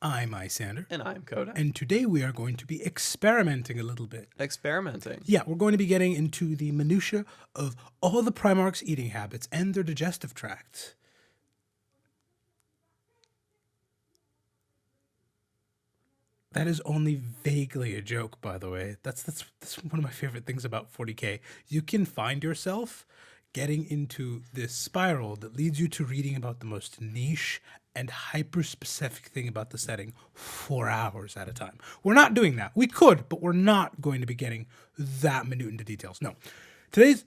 I'm Isyander. And I'm Koda. And today we are going to be experimenting a little bit. Experimenting? Yeah, we're going to be getting into the minutiae of all the Primarchs' eating habits and their digestive tracts. That is only vaguely a joke, by the way. That's one of my favorite things about 40K. You can find yourself getting into this spiral that leads you to reading about the most niche and hyper-specific thing about the setting 4 hours at a time. We're not doing that. We could, but we're not going to be getting that minute into details. No. Today's...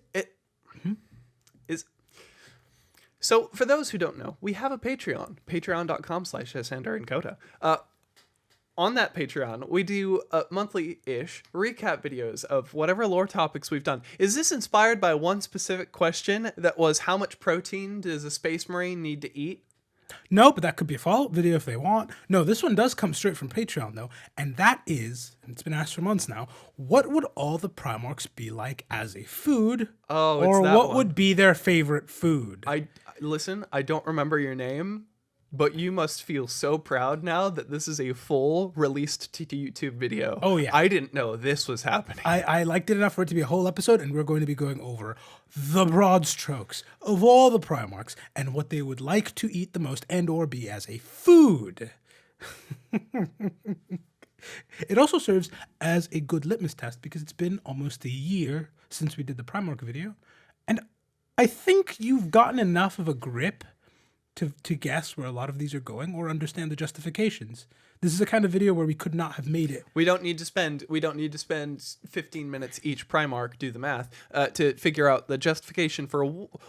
So, for those who don't know, we have a Patreon. Patreon.com/Isyander Koda. On that Patreon, we do monthly-ish recap videos of whatever lore topics we've done. Is this inspired by one specific question that was, how much protein does a Space Marine need to eat? No, but that could be a follow-up video if they want. No, this one does come straight from Patreon, though, and that is, and it's been asked for months now, what would all the Primarchs be like as a food? Oh, it's or that what one. would be their favorite food? Listen, I don't remember your name, but you must feel so proud now that this is a full released to YouTube video. Oh, yeah. I didn't know this was happening. I liked it enough for it to be a whole episode, and we're going to be going over the broad strokes of all the Primarchs and what they would like to eat the most and or be as a food. It also serves as a good litmus test because it's been almost a year since we did the Primarch video, and I think you've gotten enough of a grip to guess where a lot of these are going or understand the justifications. This is a kind of video where we could not have made it. We don't need to spend 15 minutes each Primarch, do the math, to figure out the justification for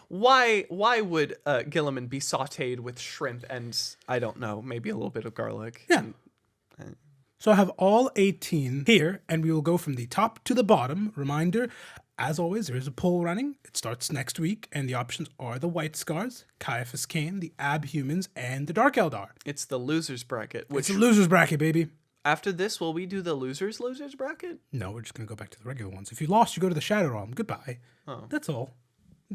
why would Gorillaman be sautéed with shrimp and, I don't know, maybe a little bit of garlic. Yeah. So I have all 18 here, and we will go from the top to the bottom. Reminder, as always, there is a poll running. It starts next week, and the options are the White Scars, Caiaphas Cain, the Abhumans, and the Dark Eldar. It's the losers bracket. It's a losers bracket, baby. After this, will we do the losers bracket? No, we're just going to go back to the regular ones. If you lost, you go to the Shadow Realm. Goodbye. Oh. That's all.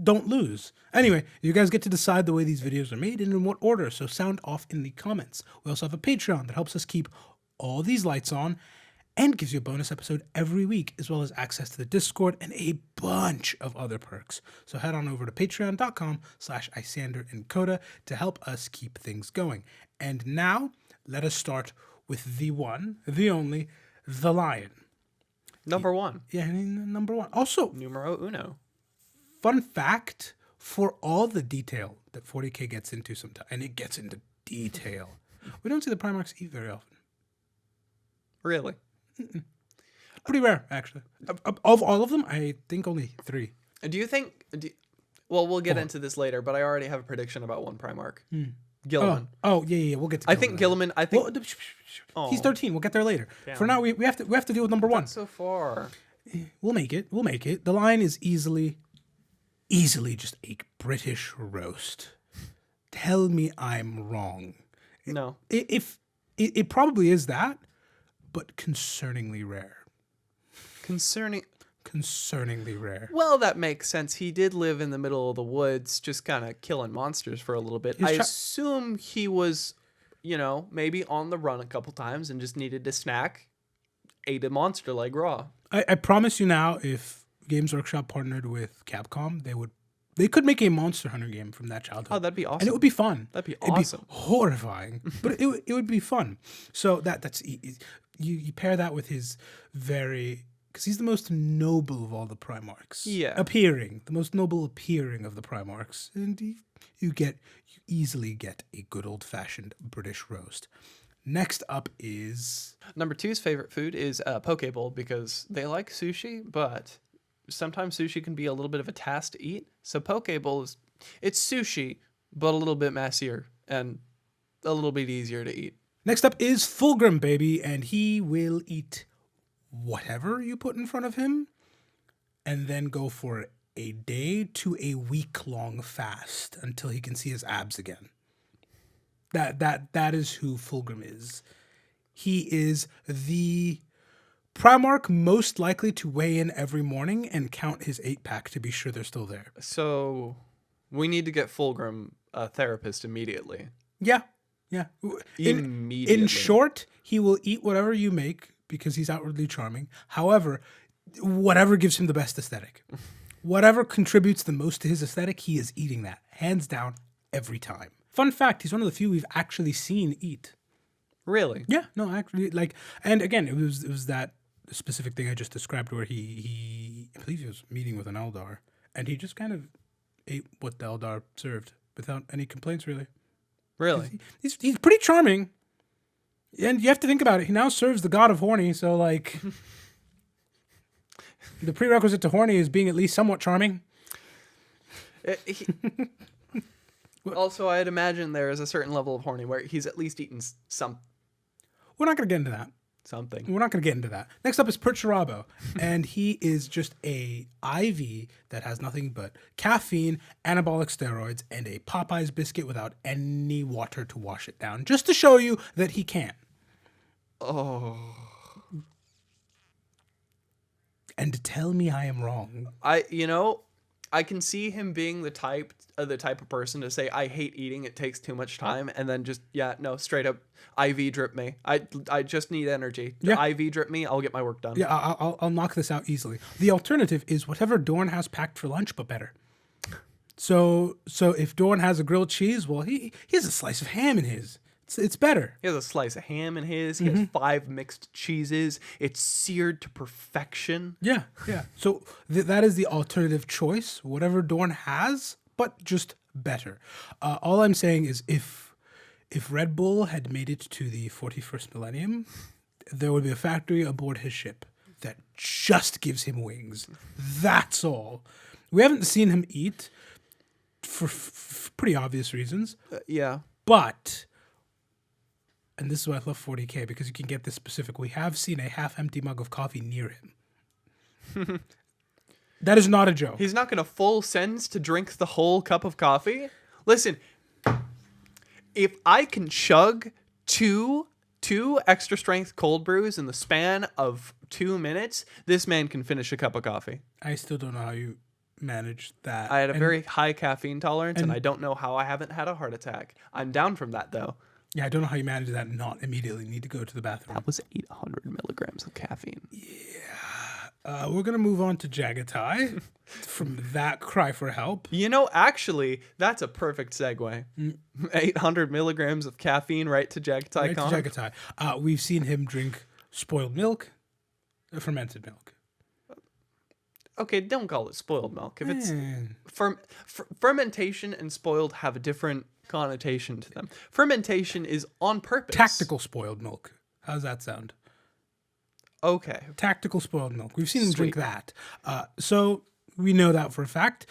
Don't lose. Anyway, you guys get to decide the way these videos are made and in what order, so sound off in the comments. We also have a Patreon that helps us keep all these lights on and gives you a bonus episode every week, as well as access to the Discord and a bunch of other perks. So head on over to patreon.com/Isyander Koda to help us keep things going. And now, let us start with the one, the only, the Lion. Number one. Yeah, number one. Also, Numero uno. fun fact, for all the detail that 40K gets into sometimes, and it gets into detail, we don't see the Primarchs eat very often. Really? Pretty rare, actually. Of all of them, I think only 3. Do you think... well, we'll get into this later, but I already have a prediction about one Primarch. Gorillaman. Oh, yeah. We'll get to I think Gorillaman... Well, he's 13. We'll get there later. Damn. For now, we have to deal with number 1. Not so far. We'll make it. The line is easily just a British roast. Tell me I'm wrong. No. It probably is that, but concerningly rare. Concerningly rare. Well, that makes sense. He did live in the middle of the woods, just kind of killing monsters for a little bit. I assume he was, maybe on the run a couple times and just needed to snack, ate a monster like raw. I promise you now, if Games Workshop partnered with Capcom, they could make a Monster Hunter game from that childhood. Oh, that'd be awesome. And it would be fun. That'd be awesome. It'd be horrifying, but it would be fun. So that's you pair that with his because he's the most noble of all the Primarchs. Yeah. The most noble appearing of the Primarchs. And you easily get a good old-fashioned British roast. Next up is... Number 2's favorite food is poke bowl, because they like sushi, but sometimes sushi can be a little bit of a task to eat. So poke bowl it's sushi, but a little bit messier and a little bit easier to eat. Next up is Fulgrim, baby, and he will eat whatever you put in front of him and then go for a day to a week-long fast until he can see his abs again. That is who Fulgrim is. He is the Primarch most likely to weigh in every morning and count his 8-pack to be sure they're still there. So we need to get Fulgrim a therapist immediately. Yeah. Yeah. Immediately. In short, he will eat whatever you make because he's outwardly charming. However, whatever gives him the best aesthetic. Whatever contributes the most to his aesthetic, he is eating that. Hands down, every time. Fun fact, he's one of the few we've actually seen eat. Really? Yeah, no, actually, like, and again, it was that specific thing I just described where he I believe he was meeting with an Eldar, and he just kind of ate what the Eldar served without any complaints, really. Really? He's pretty charming, and you have to think about it. He now serves the god of horny, so like, the prerequisite to horny is being at least somewhat charming. Also, I'd imagine there is a certain level of horny where he's at least eaten We're not going to get into that. something. We're not going to get into that. Next up is Perturabo, and he is just a IV that has nothing but caffeine, anabolic steroids, and a Popeye's biscuit without any water to wash it down, just to show you that he can. Oh. And tell me I am wrong. I can see him being the type of person to say, I hate eating, it takes too much time, and then just, straight up IV drip me. I just need energy. Yeah. IV drip me, I'll get my work done. Yeah, I'll knock this out easily. The alternative is whatever Dorn has packed for lunch, but better. So if Dorn has a grilled cheese, well, he has a slice of ham in his. It's better. He has a slice of ham in his. He has 5 mixed cheeses. It's seared to perfection. Yeah. So that is the alternative choice. Whatever Dorn has, but just better. All I'm saying is if Red Bull had made it to the 41st millennium, there would be a factory aboard his ship that just gives him wings. That's all. We haven't seen him eat for pretty obvious reasons. Yeah. But, and this is why I love 40K, because you can get this specific. We have seen a half-empty mug of coffee near him. That is not a joke. He's not going to full sends to drink the whole cup of coffee. Listen, if I can chug two extra strength cold brews in the span of 2 minutes, this man can finish a cup of coffee. I still don't know how you managed that. I had a very high caffeine tolerance, and I don't know how I haven't had a heart attack. I'm down from that, though. Yeah, I don't know how you managed that and not immediately need to go to the bathroom. That was 800 milligrams of caffeine. We're going to move on to Jaghatai from that cry for help. Actually, that's a perfect segue. 800 milligrams of caffeine right to Jaghatai Khan. Right to Jaghatai. We've seen him drink spoiled fermented milk. Okay, don't call it spoiled milk. If it's fermentation and spoiled have a different connotation to them. Fermentation is on purpose. Tactical spoiled milk. How's that sound? Okay. Tactical spoiled milk. We've seen him drink that. So we know that for a fact.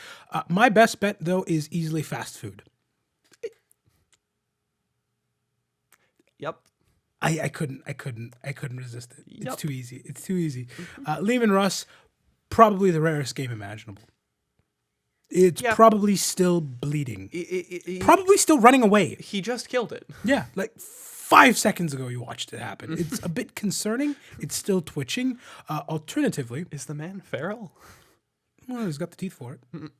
My best bet, though, is easily fast food. Yep. I couldn't resist it. Yep. It's too easy. Leman Russ, probably the rarest game imaginable. It's probably still bleeding. Probably still running away. He just killed it. Yeah, like 5 seconds ago you watched it happen. It's a bit concerning. It's still twitching. Alternatively... Is the man feral? Well, he's got the teeth for it.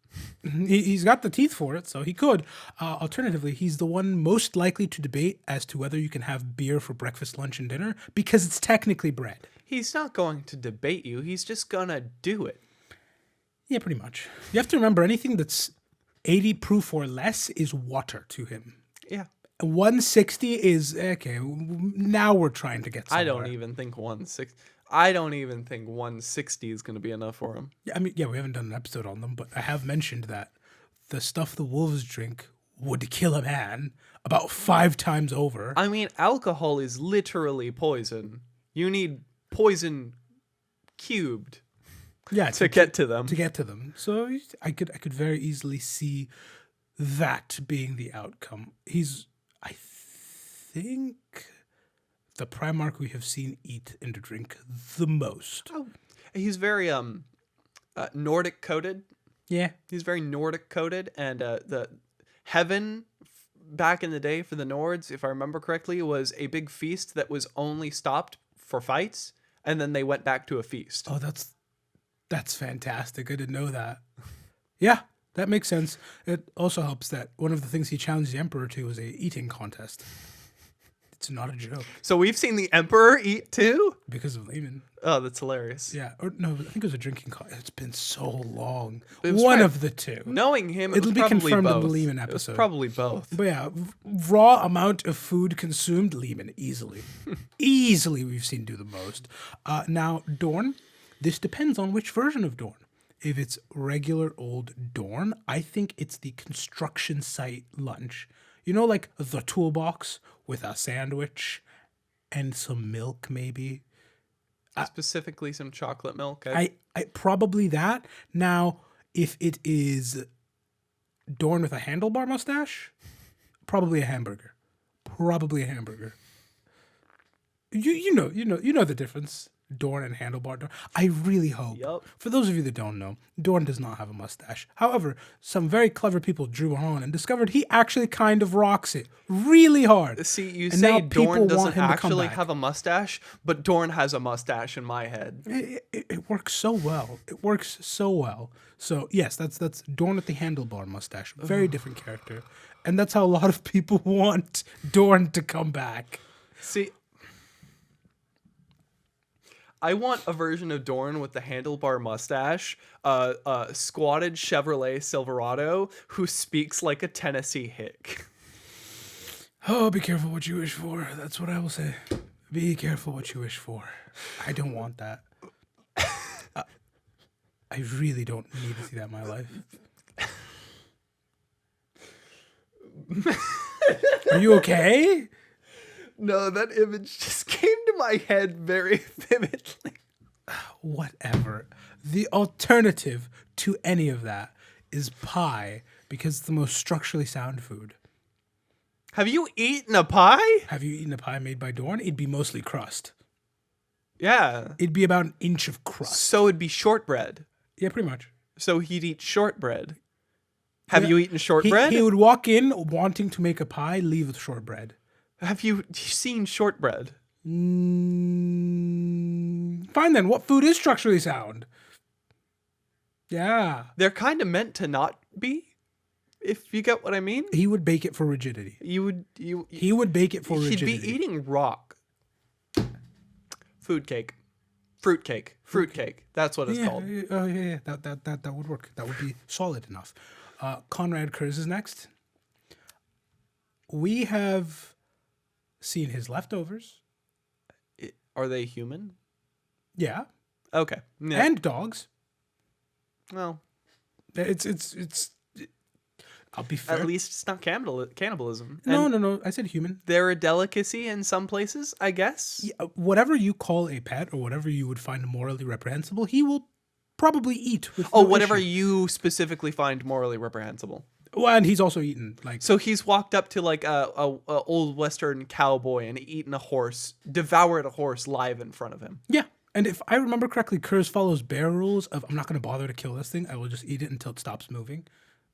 He's got the teeth for it, so he could. Alternatively, he's the one most likely to debate as to whether you can have beer for breakfast, lunch, and dinner, because it's technically bread. He's not going to debate you. He's just gonna do it. Yeah, pretty much. You have to remember, anything that's 80 proof or less is water to him. Yeah. 160 is, okay, now we're trying to get somewhere. I don't even think 160 is going to be enough for him. Yeah, I mean, we haven't done an episode on them, but I have mentioned that the stuff the wolves drink would kill a man about 5 times over. I mean, alcohol is literally poison. You need poison cubed. Yeah, to get to them. To get to them. So I could very easily see that being the outcome. He's, I think, the Primarch we have seen eat and drink the most. Oh, he's very Nordic coded. Yeah, he's very Nordic coded, and the heaven back in the day for the Nords, if I remember correctly, was a big feast that was only stopped for fights, and then they went back to a feast. Oh, that's fantastic. I didn't know that. Yeah, that makes sense. It also helps that one of the things he challenged the Emperor to was a eating contest. It's not a joke So we've seen the Emperor eat too? because of Leman. Oh, that's hilarious. Yeah, or no, I think it was a drinking coffee. It's been so long. It was One probably- of the two. Knowing him, it It'll was be probably confirmed in both. the Leman It was episode. probably both. But yeah, raw amount of food consumed, Leman, easily. Easily we've seen do the most. Now, Dorn, this depends on which version of Dorn. If it's regular old Dorn, I think it's the construction site lunch. You know, like the toolbox with a sandwich and some milk, maybe? Specifically some chocolate milk. I probably that. Now, if it is Dorn with a handlebar mustache, probably a hamburger. Probably a hamburger. You know the difference. Dorn and handlebar Dorn. I really hope. Yup. For those of you that don't know, Dorn does not have a mustache. However, some very clever people drew on and discovered he actually kind of rocks it really hard. See, you And say now people Dorn want doesn't him to come actually back. have a mustache, but Dorn has a mustache in my head. It works so well. It works so well. So yes, that's Dorn with the handlebar mustache. Very different character, and that's how a lot of people want Dorn to come back. See, I want a version of Dorn with the handlebar mustache, squatted Chevrolet Silverado who speaks like a Tennessee hick. Oh, be careful what you wish for. That's what I will say. Be careful what you wish for. I don't want that. I really don't need to see that in my life. Are you okay? No, that image just came to my head very vividly. Whatever. The alternative to any of that is pie because it's the most structurally sound food. Have you eaten a pie? Have you eaten a pie made by Dorn? It'd be mostly crust. Yeah. It'd be about an inch of crust. So it'd be shortbread. Yeah, pretty much. So he'd eat shortbread. Have Yeah. you eaten shortbread? He would walk in wanting to make a pie, leave with shortbread. Have you seen shortbread? Fine then. What food is structurally sound? Yeah. They're kind of meant to not be, if you get what I mean. He would bake it for rigidity. He would bake it for He'd rigidity. be eating rock. Food cake. Fruit cake. Fruit cake. That's what it's called. Oh yeah. That would work. That would be solid enough. Konrad Curze is next. We have seen his leftovers. Are they human? Yeah. Okay. Yeah. And dogs. Well, It's I'll be fair. at least it's not cannibalism. No, And no. I said human. they're a delicacy in some places, I guess. Yeah, whatever you call a pet or whatever you would find morally reprehensible, he will probably eat with Oh, no whatever issue. you specifically find morally reprehensible. Well, and he's also eaten like So he's walked up to like a old Western cowboy and eaten a horse, devoured a horse live in front of him. yeah. And if I remember correctly, Curze follows bear rules of I'm not going to bother to kill this thing. I will just eat it until it stops moving,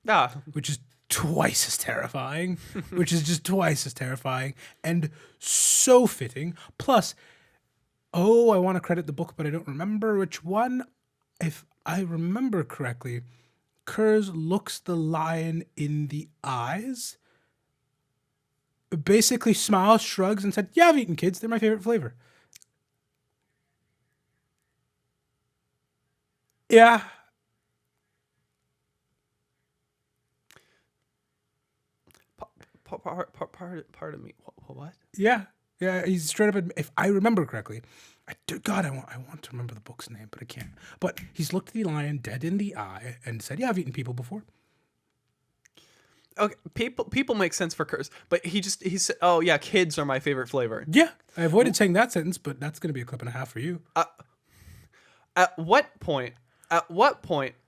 Ah, which is twice as terrifying. Which is just twice as terrifying and so fitting. Plus, oh, I want to credit the book, but I don't remember which one. If I remember correctly, Curze looks the lion in the eyes, basically smiles, shrugs, and said, "Yeah, I've eaten kids. They're my favorite flavor." Yeah. part of me. What? Yeah. He's straight up. If I remember correctly, God, I want to remember the book's name, but I can't. But he's looked the lion dead in the eye and said, "Yeah, I've eaten people before." Okay, people make sense for Curze, but he said, "Oh yeah, kids are my favorite flavor." Yeah, I avoided saying that sentence, but that's going to be a clip and a half for you. At what point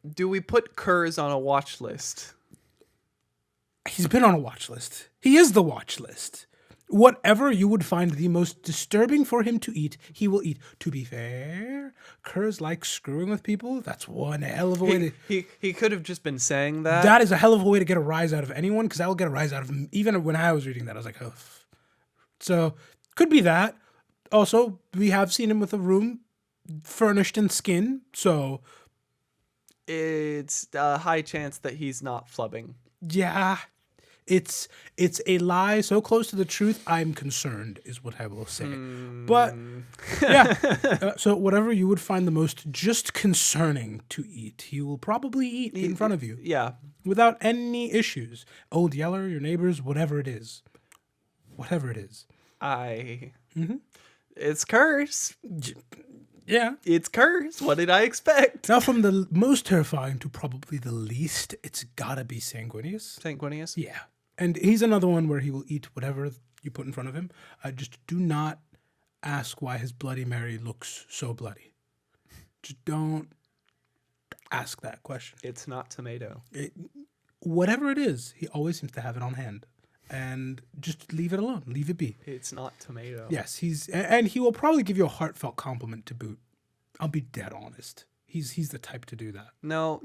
do we put Curze on a watch list? He's been on a watch list. He is the watch list. Whatever you would find the most disturbing for him to eat, he will eat. To be fair, Curze likes screwing with people. That's one hell of a way to... He could have just been saying that. That is a hell of a way to get a rise out of anyone, because I will get a rise out of him. Even when I was reading that, I was like, oh. So, could be that. Also, we have seen him with a room furnished in skin, so... It's a high chance that he's not flubbing. Yeah. It's a lie so close to the truth, I'm concerned, is what I will say. But, yeah. So whatever you would find the most just concerning to eat, he will probably eat in front of you. Yeah. Without any issues. Old Yeller, your neighbors, whatever it is. Whatever it is. It's Curze. Yeah. It's Curze. What did I expect? Now, from the most terrifying to probably the least, it's gotta be Sanguinius. Sanguinius? Yeah. And he's another one where he will eat whatever you put in front of him. Just do not ask why his Bloody Mary looks so bloody. Just don't ask that question. It's not tomato. Whatever it is, he always seems to have it on hand. And just leave it alone. Leave it be. It's not tomato. Yes, and he will probably give you a heartfelt compliment to boot. I'll be dead honest. He's the type to do that. No.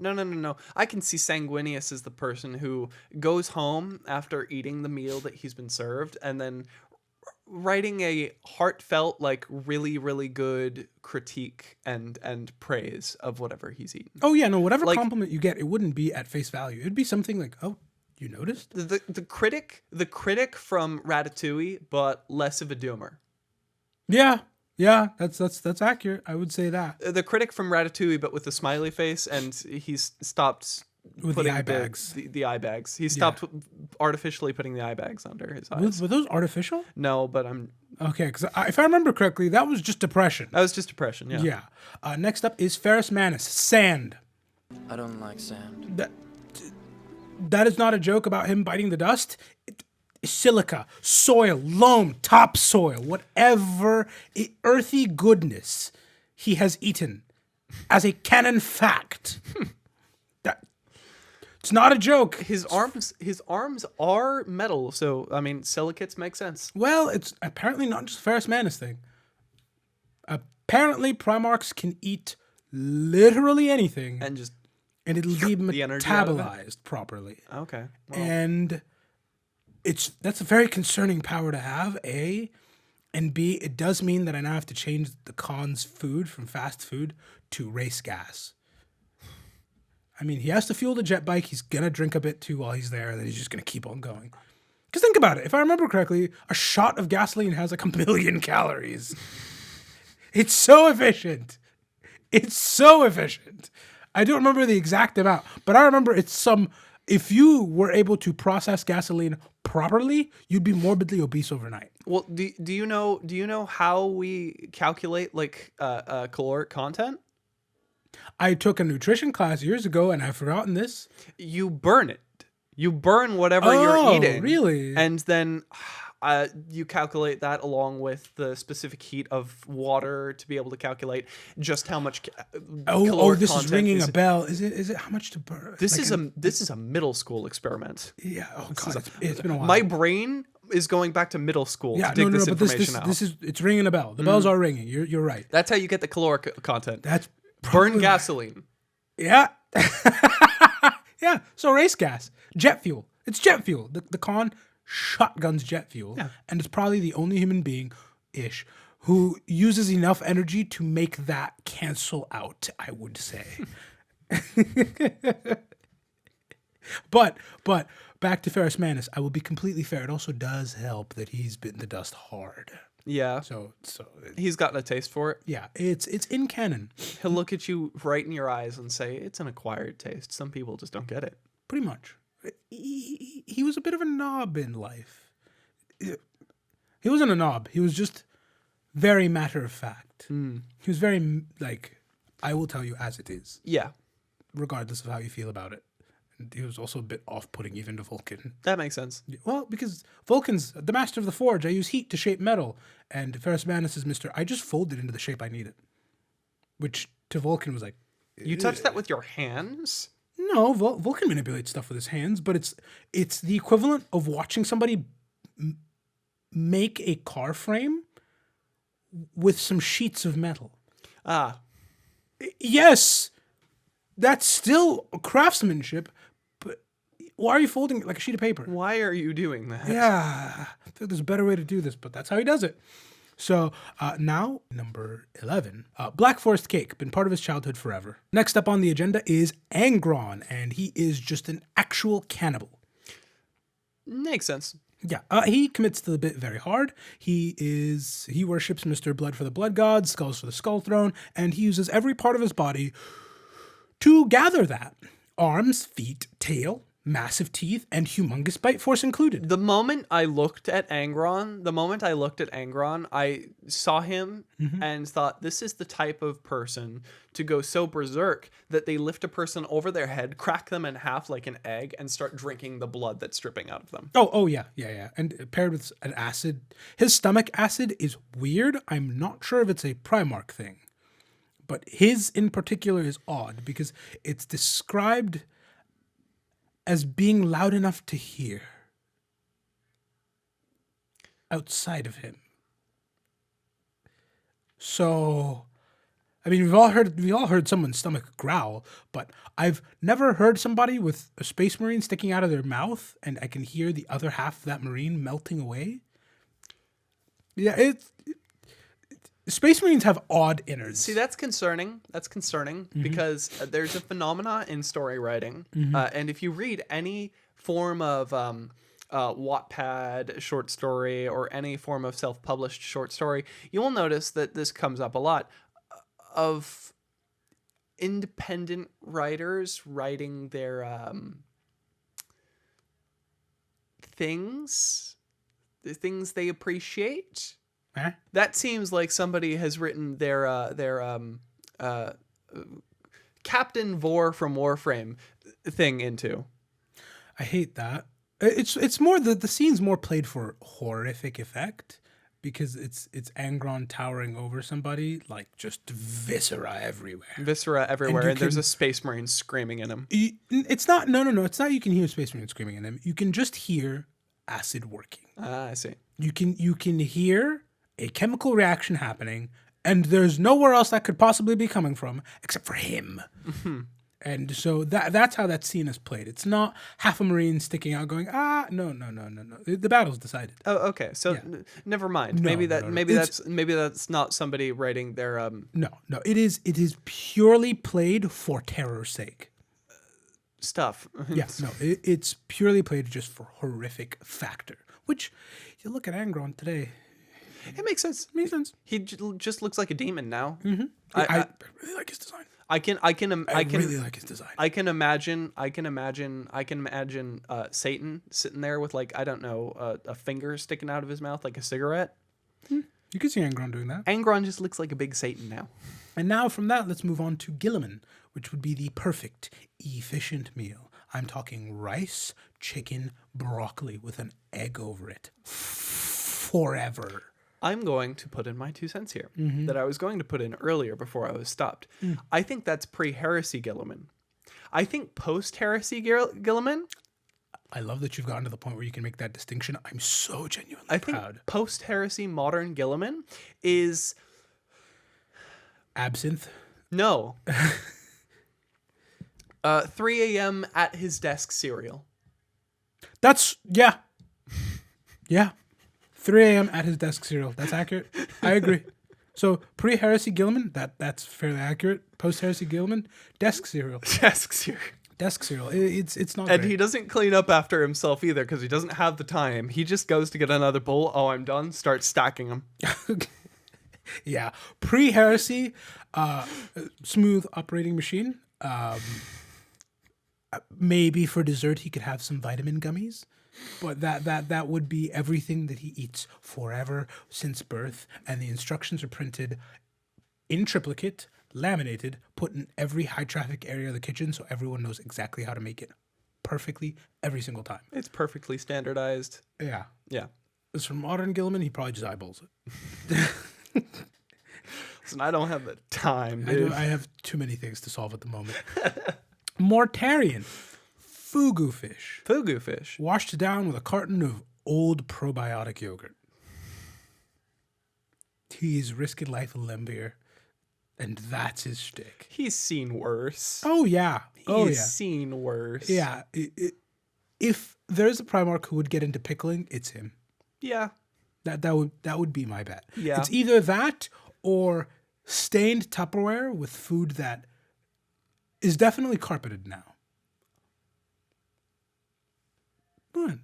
I can see Sanguinius as the person who goes home after eating the meal that he's been served and then writing a heartfelt, like really, really good critique and praise of whatever he's eaten. Oh yeah, no, whatever compliment you get, it wouldn't be at face value. It'd be something like, oh, you noticed? The critic from Ratatouille, but less of a doomer. Yeah, that's accurate. I would say that. The critic from Ratatouille, but with a smiley face, and he's stopped with putting the eye bags. The eye bags. He stopped artificially putting the eye bags under his eyes. Were those artificial? No, but I'm okay. Because if I remember correctly, that was just depression. That was just depression. Yeah. Yeah. Next up is Ferrus Manus. Sand. I don't like sand. That is not a joke about him biting the dust. Silica, soil, loam, topsoil, whatever earthy goodness he has eaten as a canon fact. It's not a joke. His arms are metal, so I mean silicates make sense. Well, it's apparently not just a Ferrus Manus thing. Apparently Primarchs can eat literally anything and it'll be metabolized properly. Okay. Well. And that's a very concerning power to have, A. And B, it does mean that I now have to change the Khan's food from fast food to race gas. I mean, he has to fuel the jet bike. He's going to drink a bit too while he's there, and then he's just going to keep on going. Because think about it. If I remember correctly, a shot of gasoline has like 1 million calories. It's so efficient. I don't remember the exact amount, but I remember if you were able to process gasoline properly, you'd be morbidly obese overnight. Well, do you know how we calculate caloric content? I took a nutrition class years ago and I've forgotten this. You burn it. You burn whatever you're eating. Really? And then you calculate that along with the specific heat of water to be able to calculate just how much caloric this content is ringing a bell. Is it how much to burn? This is a middle school experiment. Yeah. Oh god, it's been a while. My brain is going back to middle school to dig this information out. It's ringing a bell. The bells are ringing. You're right. That's how you get the caloric content. That's burn gasoline. Yeah. Yeah. So race gas, jet fuel. It's jet fuel. The Khan shotguns jet fuel, and it's probably the only human being-ish who uses enough energy to make that cancel out, I would say. But back to Ferrus Manus, I will be completely fair. It also does help that he's bitten the dust hard. Yeah. So he's gotten a taste for it. Yeah, it's in canon. He'll look at you right in your eyes and say, "It's an acquired taste. Some people just don't get it." Pretty much. He was a bit of a knob in life. He wasn't a knob. He was just very matter of fact. He was very I will tell you as it is. Yeah. Regardless of how you feel about it. And he was also a bit off-putting even to Vulkan. That makes sense. Well, because Vulcan's the master of the forge. I use heat to shape metal. And Ferrus Manus is Mr. I just fold it into the shape I need it. Which to Vulkan was like... You touch that with your hands? No, Vulkan manipulates stuff with his hands, but it's the equivalent of watching somebody make a car frame with some sheets of metal. Ah. Yes, that's still craftsmanship, but why are you folding it like a sheet of paper? Why are you doing that? Yeah, I think there's a better way to do this, but that's how he does it. So now, number 11, Black Forest Cake, been part of his childhood forever. Next up on the agenda is Angron, and he is just an actual cannibal. Makes sense. Yeah, he commits to the bit very hard. He worships Mr. Blood for the Blood God, Skulls for the Skull Throne, and he uses every part of his body to gather that. Arms, feet, tail, massive teeth, and humongous bite force included. The moment I looked at Angron, I saw him and thought, this is the type of person to go so berserk that they lift a person over their head, crack them in half like an egg, and start drinking the blood that's dripping out of them. Oh, yeah. And paired with an acid. His stomach acid is weird. I'm not sure if it's a Primarch thing. But his in particular is odd because it's described as being loud enough to hear outside of him. So, I mean, we all heard someone's stomach growl, but I've never heard somebody with a space marine sticking out of their mouth, and I can hear the other half of that marine melting away. Yeah, Space Marines have odd innards. See, that's concerning. Because there's a phenomena in story writing, and if you read any form of Wattpad short story or any form of self-published short story, you will notice that this comes up a lot, of independent writers writing their the things they appreciate. Huh? That seems like somebody has written their Captain Vor from Warframe thing into. I hate that. It's more the scene's more played for horrific effect because it's Angron towering over somebody, like just viscera everywhere. And there's a space marine screaming in him. It's not it's not you can hear space marine screaming in him. You can just hear acid working. I see. You can hear a chemical reaction happening, and there's nowhere else that could possibly be coming from except for him. And so that's how that scene is played. It's not half a marine sticking out going, no. The battle's decided. Oh, okay. So never mind. Maybe that's not somebody writing their No. It is purely played for terror's sake. Stuff. It's purely played just for horrific factor. Which you look at Angron today. It makes sense. He just looks like a demon now. Mm-hmm. I really like his design. I really like his design. I can imagine Satan sitting there with, like, I don't know, a finger sticking out of his mouth like a cigarette. You could see Angron doing that. Angron just looks like a big Satan now. And now from that, let's move on to Gorillaman, which would be the perfect, efficient meal. I'm talking rice, chicken, broccoli with an egg over it. Forever. I'm going to put in my 2 cents here that I was going to put in earlier before I was stopped. I think that's pre-heresy Gorillaman. I think post-heresy Gorillaman. I love that you've gotten to the point where you can make that distinction. I'm so genuinely proud. I think post-heresy modern Gorillaman is... Absinthe? No. 3 a.m. at his desk cereal. That's... Yeah. Yeah. 3 a.m. at his desk cereal. That's accurate. I agree. So pre-heresy Gorillaman, that's fairly accurate. Post-heresy Gorillaman, desk cereal. Desk cereal. Desk cereal. It's not And great. he doesn't clean up after himself either because he doesn't have the time. He just goes to get another bowl. Oh, I'm done. Start stacking them. Yeah. Pre-heresy, smooth operating machine. Maybe for dessert he could have some vitamin gummies. But that would be everything that he eats forever since birth, and the instructions are printed in triplicate, laminated, put in every high traffic area of the kitchen so everyone knows exactly how to make it perfectly every single time. It's perfectly standardized. Yeah. Yeah. As for modern Gorillaman, he probably just eyeballs it. Listen, I don't have the time, dude. I have too many things to solve at the moment. Mortarion. Fugu fish. Washed down with a carton of old probiotic yogurt. He's risking life in Limbeer, and that's his shtick. He's seen worse. Oh, yeah. He's seen worse. Yeah. If there's a Primarch who would get into pickling, it's him. Yeah. That would be my bet. Yeah. It's either that or stained Tupperware with food that is definitely carpeted now. What?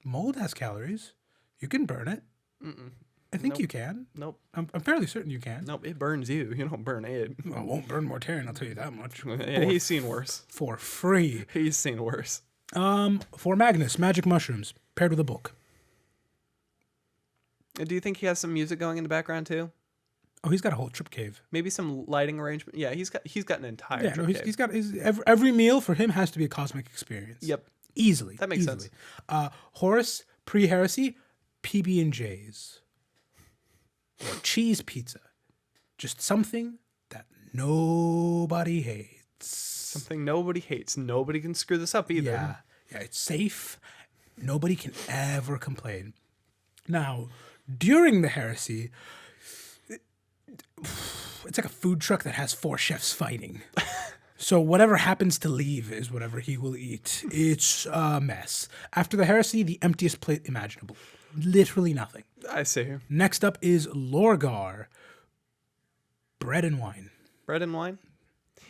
Mold has calories. You can burn it. I think Nope. you can. Nope. I'm fairly certain you can. Nope. It burns you. You don't burn it. Well, it won't burn Mortarion, I'll tell you that much. Yeah, he's seen worse. For free. He's seen worse. For Magnus, magic mushrooms paired with a book. Do you think he has some music going in the background too? Oh, he's got a whole trip cave. Maybe some lighting arrangement. Yeah, he's got an entire. Yeah, no, trip cave. he's got every meal for him has to be a cosmic experience. Yep. Easily. That makes sense. Horus, pre-heresy, PB&J's. Or cheese pizza. Just something that nobody hates. Something nobody hates. Nobody can screw this up either. Yeah, it's safe. Nobody can ever complain. Now, during the heresy, it's like a food truck that has 4 chefs fighting. So whatever happens to leave is whatever he will eat. It's a mess. After the heresy, the emptiest plate imaginable. Literally nothing. I see. Next up is Lorgar. Bread and wine. Bread and wine.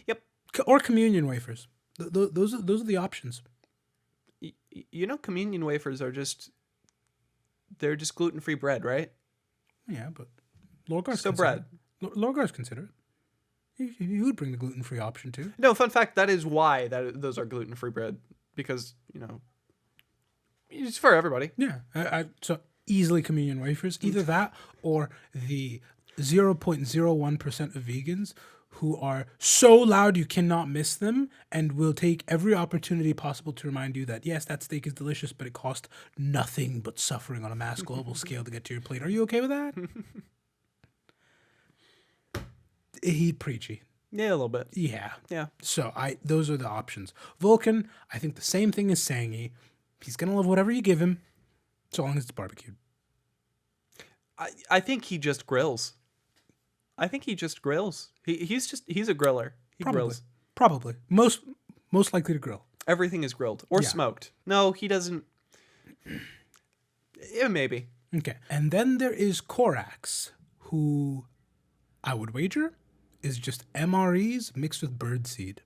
Yep. Or communion wafers. Those are the options. You know, communion wafers are they're just gluten-free bread, right? Yeah, but Lorgar's So bread. Lorgar's considerate. He would bring the gluten-free option too. No, fun fact, that is why those are gluten-free bread. Because, it's for everybody. Yeah, so easily communion wafers. Either that or the 0.01% of vegans who are so loud you cannot miss them and will take every opportunity possible to remind you that, yes, that steak is delicious, but it cost nothing but suffering on a mass global scale to get to your plate. Are you okay with that? He preachy. Yeah, a little bit. Yeah. Yeah. So those are the options. Vulkan, I think the same thing as Sangi. He's going to love whatever you give him, so long as it's barbecued. I think he just grills. He's a griller. He grills. Probably. Most likely to grill. Everything is grilled or Yeah. smoked. No, he doesn't. Yeah, maybe. Okay. And then there is Curax, who I would wager is just MREs mixed with birdseed.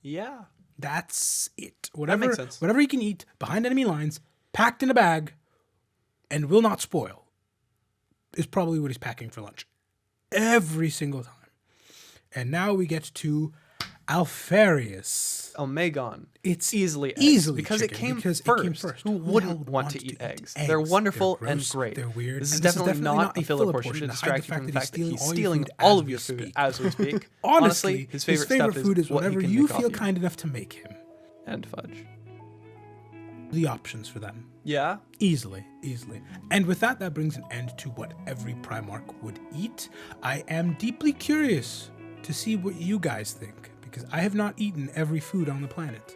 Yeah. That's it. That makes sense. Whatever he can eat behind enemy lines, packed in a bag, and will not spoil, is probably what he's packing for lunch. Every single time. And now we get to Alfarius. Omegon. It's easily because chicken, it came first. Who wouldn't want to eat eggs? They're wonderful They're and gross, great. They're weird. This is and definitely not a filler portion to distract you from the fact that he's stealing all of your food as we speak. Honestly, his favorite food is what he whatever can you make off feel kind enough to make him. And fudge. The options for them. Yeah. Easily. And with that brings an end to what every Primarch would eat. I am deeply curious to see what you guys think, because I have not eaten every food on the planet.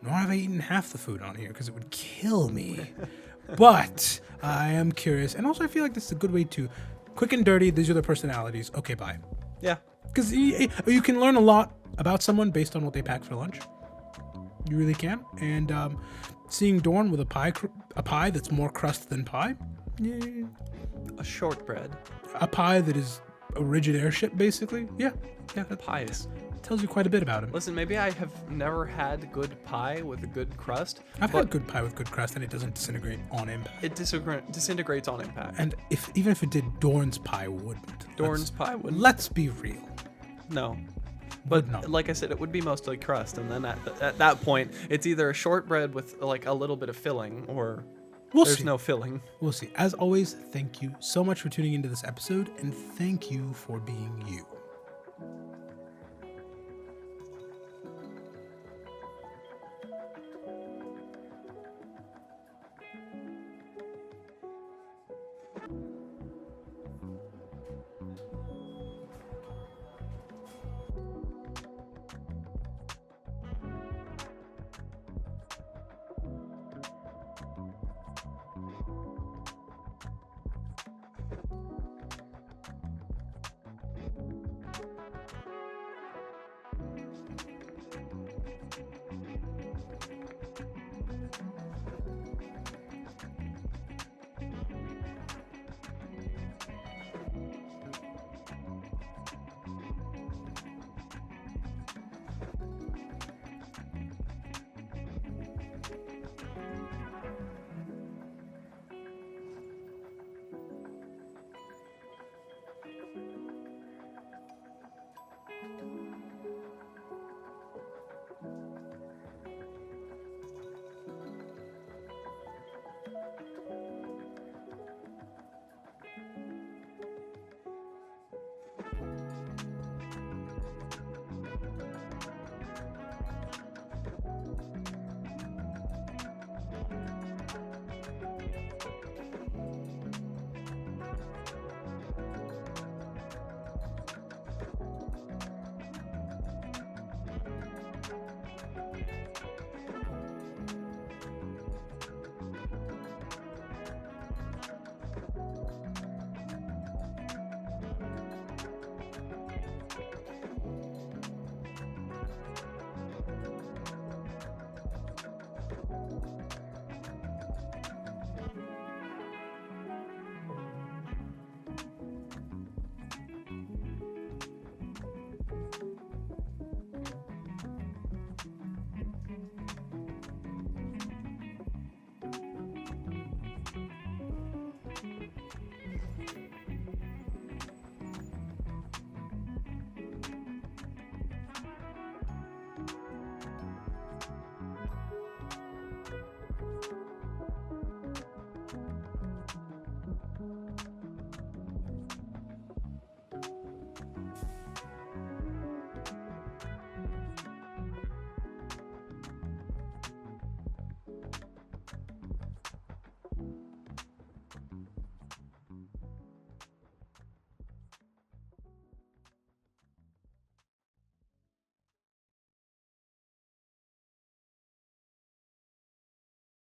Nor have I eaten half the food on here, because it would kill me. But I am curious, and also I feel like this is a good way to, quick and dirty, these are their personalities, okay, bye. Yeah. Because you can learn a lot about someone based on what they pack for lunch. You really can. And seeing Dorn with a pie that's more crust than pie. Yeah. A shortbread. A pie that is a rigid airship, basically. Yeah, that Pies. tells you quite a bit about him. Listen, maybe I have never had good pie with a good crust. I've had good pie with good crust, and it doesn't disintegrate on impact. It disintegrates on impact. And even if it did, Dorn's pie wouldn't. Dorn's pie wouldn't. Let's be real. No. Would But not. like I said, it would be mostly crust, and then at that point, it's either a shortbread with like a little bit of filling, or there's see. no filling. We'll see. As always, thank you so much for tuning into this episode, and thank you for being you.